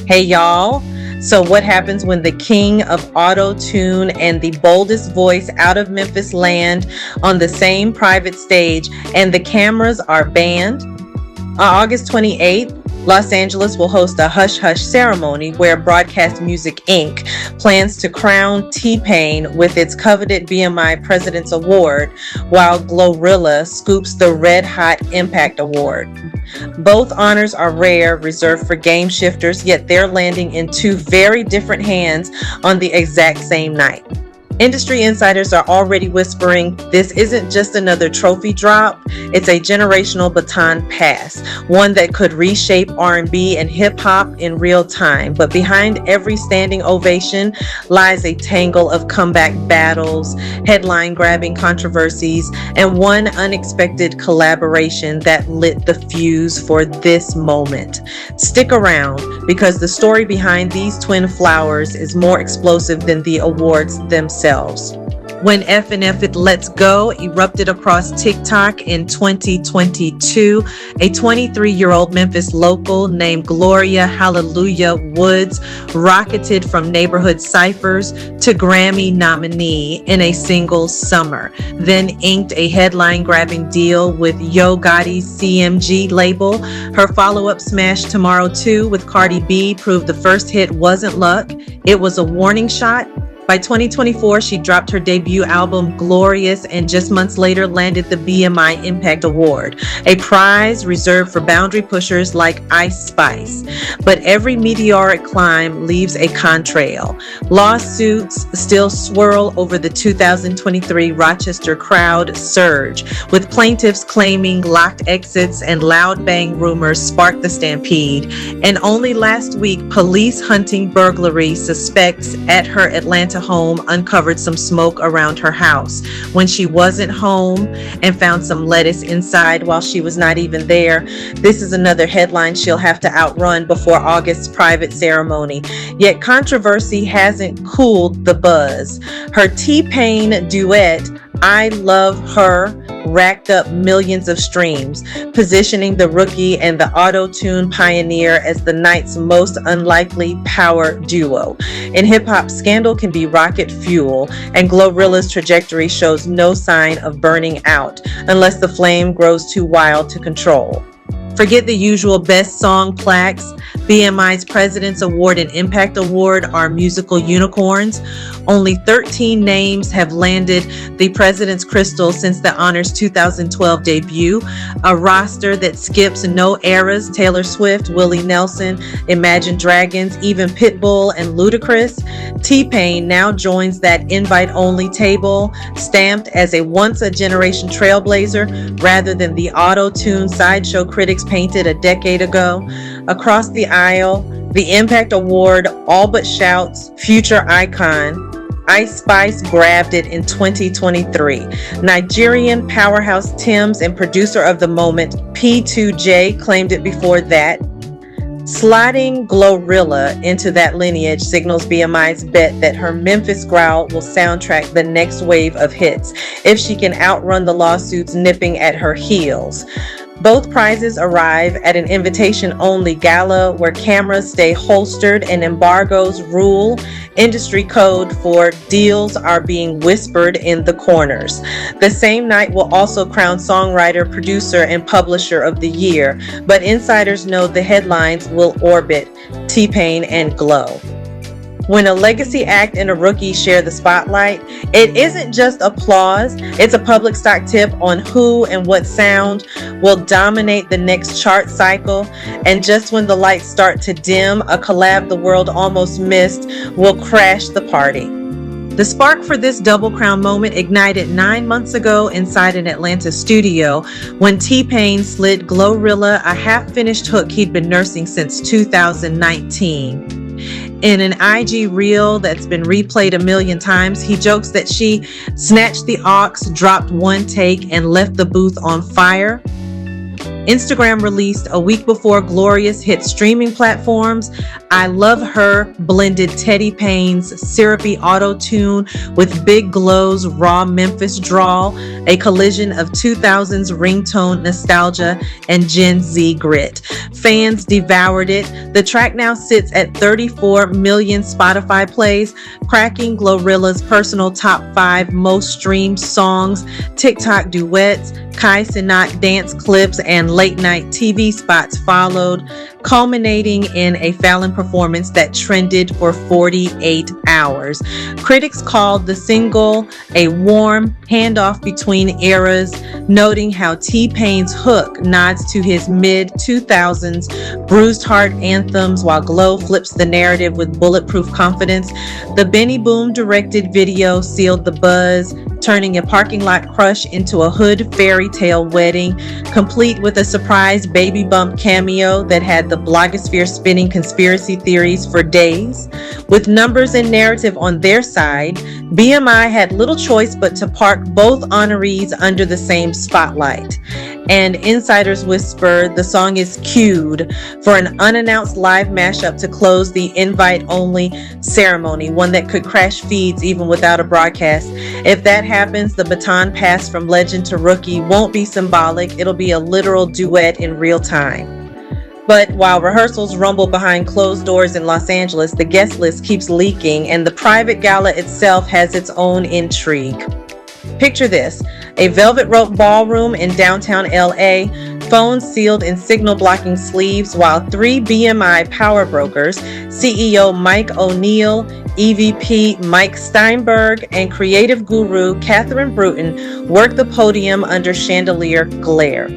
Hey y'all. So what happens when the king of auto-tune and the boldest voice out of Memphis land on the same private stage and the cameras are banned? On August 28th, Los Angeles will host a hush hush ceremony where Broadcast Music Inc. plans to crown T-Pain with its coveted BMI President's Award, while GloRilla scoops the Red Hot Impact Award. Both honors are rare, reserved for game shifters, yet they're landing in two very different hands on the exact same night. Industry insiders are already whispering this isn't just another trophy drop, it's a generational baton pass, one that could reshape R&B and hip-hop in real time. But behind every standing ovation lies a tangle of comeback battles, headline-grabbing controversies, and one unexpected collaboration that lit the fuse for this moment. Stick around, because the story behind these twin flowers is more explosive than the awards themselves. When F&F It Let's Go erupted across TikTok in 2022, a 23-year-old Memphis local named Gloria Hallelujah Woods rocketed from neighborhood ciphers to Grammy nominee in a single summer, then inked a headline-grabbing deal with Yo Gotti's CMG label. Her follow-up smash Tomorrow 2 with Cardi B proved the first hit wasn't luck, it was a warning shot. By 2024, she dropped her debut album, Glorious, and just months later landed the BMI Impact Award, a prize reserved for boundary pushers like Ice Spice. But every meteoric climb leaves a contrail. Lawsuits still swirl over the 2023 Rochester crowd surge, with plaintiffs claiming locked exits and loud bang rumors sparked the stampede. And only last week, police hunting burglary suspects at her Atlanta home uncovered some smoke around her house when she wasn't home and found some lettuce inside while she was not even there. This is another headline she'll have to outrun before August's private ceremony. Yet controversy hasn't cooled the buzz. Her T-Pain duet, I Luv Her, racked up millions of streams, positioning the rookie and the auto-tune pioneer as the night's most unlikely power duo. In hip-hop, scandal can be rocket fuel, and GloRilla's trajectory shows no sign of burning out unless the flame grows too wild to control. Forget the usual best song plaques. BMI's President's Award and Impact Award are musical unicorns. Only 13 names have landed the President's Crystal since the honor's 2012 debut, a roster that skips no eras: Taylor Swift, Willie Nelson, Imagine Dragons, even Pitbull and Ludacris. T-Pain now joins that invite-only table, stamped as a once-a-generation trailblazer rather than the auto-tune sideshow critics painted a decade ago. Across the aisle, the Impact Award all but shouts future icon. Ice Spice grabbed it in 2023. Nigerian powerhouse Tems and producer of the moment P2J claimed it before that. Slotting GloRilla into that lineage signals BMI's bet that her Memphis growl will soundtrack the next wave of hits if she can outrun the lawsuits nipping at her heels. Both prizes arrive at an invitation-only gala where cameras stay holstered and embargoes rule. Industry code for deals are being whispered in the corners. The same night will also crown songwriter, producer, and publisher of the year, but insiders know the headlines will orbit T-Pain and Glo. When a legacy act and a rookie share the spotlight, it isn't just applause, it's a public stock tip on who and what sound will dominate the next chart cycle. And just when the lights start to dim, a collab the world almost missed will crash the party. The spark for this double crown moment ignited 9 months ago inside an Atlanta studio when T-Pain slid GloRilla a half-finished hook he'd been nursing since 2019. In an IG reel that's been replayed a million times, he jokes that she snatched the aux, dropped one take, and left the booth on fire. Instagram released a week before Glorious hit streaming platforms. I Luv Her blended Teddy Payne's syrupy auto-tune with Big Glow's raw Memphis drawl, a collision of 2000s ringtone nostalgia and Gen Z grit. Fans devoured it. The track now sits at 34 million Spotify plays, cracking GloRilla's personal top 5 most streamed songs, TikTok duets, Kai Cenat dance clips, and late-night TV spots followed, culminating in a Fallon performance that trended for 48 hours. Critics called the single a warm handoff between eras, noting how T-Pain's hook nods to his mid-2000s bruised heart anthems while Glow flips the narrative with bulletproof confidence. The Benny Boom directed video sealed the buzz, turning a parking lot crush into a hood fairy tale wedding, complete with a surprise baby bump cameo that had the blogosphere spinning conspiracy theories for days. With numbers and narrative on their side, BMI had little choice but to park both honorees under the same spotlight. And insiders whisper the song is cued for an unannounced live mashup to close the invite-only ceremony, one that could crash feeds even without a broadcast. If that happens, the baton pass from legend to rookie won't be symbolic, it'll be a literal duet in real time. But while rehearsals rumble behind closed doors in Los Angeles, the guest list keeps leaking and the private gala itself has its own intrigue. Picture this, a velvet rope ballroom in downtown LA, phones sealed in signal blocking sleeves while 3 BMI power brokers, CEO Mike O'Neill, EVP Mike Steinberg, and creative guru Catherine Bruton work the podium under chandelier glare.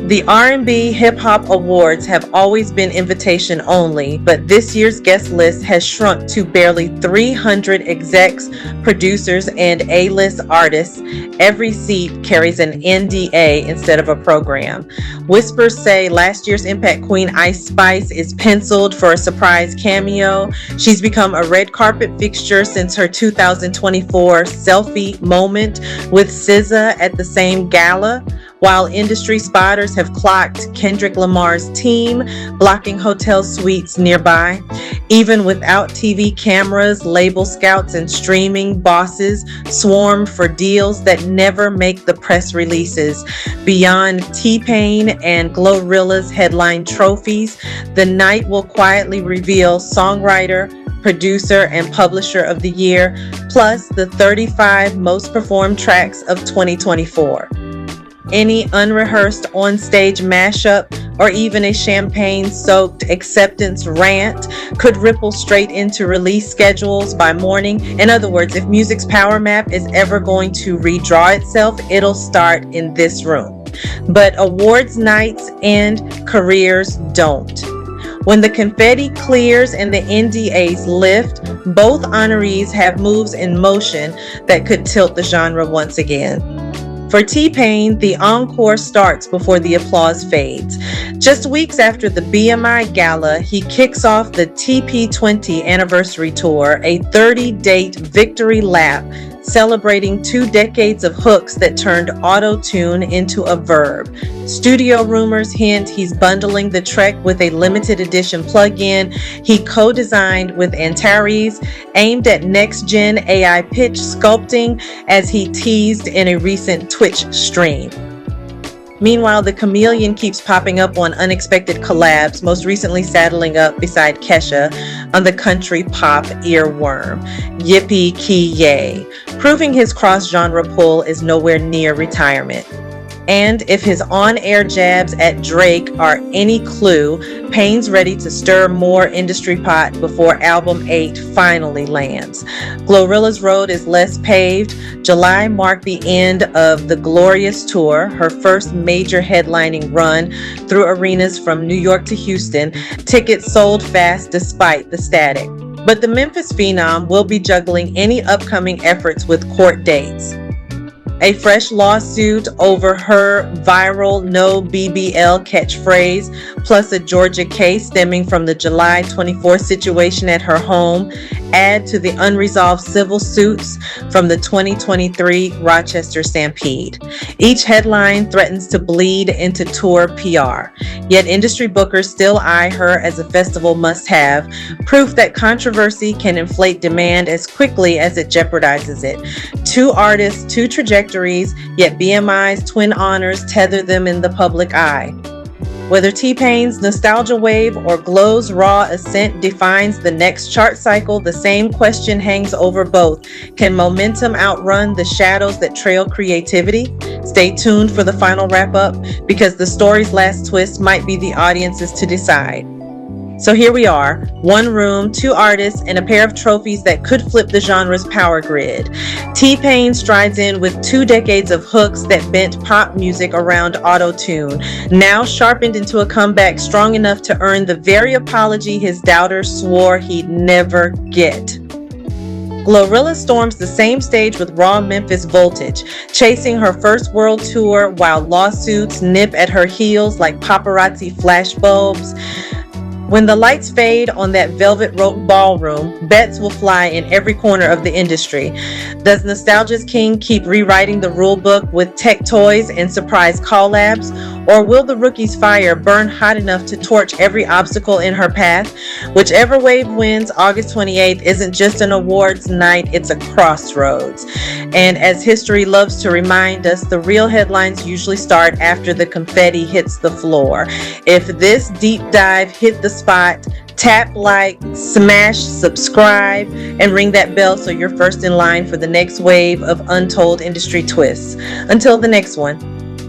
The R&B Hip Hop Awards have always been invitation only, but this year's guest list has shrunk to barely 300 execs, producers, and A-list artists. Every seat carries an NDA instead of a program. Whispers say last year's Impact Queen Ice Spice is penciled for a surprise cameo. She's become a red carpet fixture since her 2024 selfie moment with SZA at the same gala, while industry spotters have clocked Kendrick Lamar's team blocking hotel suites nearby. Even without TV cameras, label scouts and streaming bosses swarm for deals that never make the press releases. Beyond T-Pain and GloRilla's headline trophies, the night will quietly reveal songwriter, producer, and publisher of the year, plus the 35 most performed tracks of 2024. Any unrehearsed on-stage mashup or even a champagne-soaked acceptance rant could ripple straight into release schedules by morning. In other words, if music's power map is ever going to redraw itself, it'll start in this room. But awards nights end, careers don't. When the confetti clears and the NDAs lift, both honorees have moves in motion that could tilt the genre once again. For T-Pain, the encore starts before the applause fades. Just weeks after the BMI Gala, he kicks off the TP20 anniversary tour, a 30-date victory lap celebrating 2 decades of hooks that turned auto-tune into a verb. Studio rumors hint he's bundling the track with a limited edition plug-in he co-designed with Antares, aimed at next-gen AI pitch sculpting, as he teased in a recent Twitch stream. Meanwhile, the chameleon keeps popping up on unexpected collabs, most recently saddling up beside Kesha on the country pop earworm, Yippee Ki Yay, proving his cross-genre pull is nowhere near retirement. And if his on-air jabs at Drake are any clue, Payne's ready to stir more industry pot before album 8 finally lands. GloRilla's road is less paved. July marked the end of the Glorious Tour, her first major headlining run through arenas from New York to Houston. Tickets sold fast despite the static. But the Memphis phenom will be juggling any upcoming efforts with court dates. A fresh lawsuit over her viral no BBL catchphrase, plus a Georgia case stemming from the July 24 situation at her home, add to the unresolved civil suits from the 2023 Rochester stampede. Each headline threatens to bleed into tour PR, yet industry bookers still eye her as a festival must-have, proof that controversy can inflate demand as quickly as it jeopardizes it. Two artists, two trajectories, yet BMI's twin honors tether them in the public eye. Whether T-Pain's nostalgia wave or Glow's raw ascent defines the next chart cycle, the same question hangs over both. Can momentum outrun the shadows that trail creativity? Stay tuned for the final wrap-up, because the story's last twist might be the audience's to decide. So here we are, one room, two artists, and a pair of trophies that could flip the genre's power grid. T-Pain strides in with 2 decades of hooks that bent pop music around auto-tune, now sharpened into a comeback strong enough to earn the very apology his doubters swore he'd never get. GloRilla storms the same stage with raw Memphis voltage, chasing her first world tour while lawsuits nip at her heels like paparazzi flashbulbs. When the lights fade on that velvet rope ballroom, bets will fly in every corner of the industry. Does nostalgia's king keep rewriting the rule book with tech toys and surprise collabs? Or will the rookie's fire burn hot enough to torch every obstacle in her path? Whichever wave wins, August 28th isn't just an awards night, it's a crossroads. And as history loves to remind us, the real headlines usually start after the confetti hits the floor. If this deep dive hit the spot, tap like, smash subscribe, and ring that bell so you're first in line for the next wave of untold industry twists. Until the next one.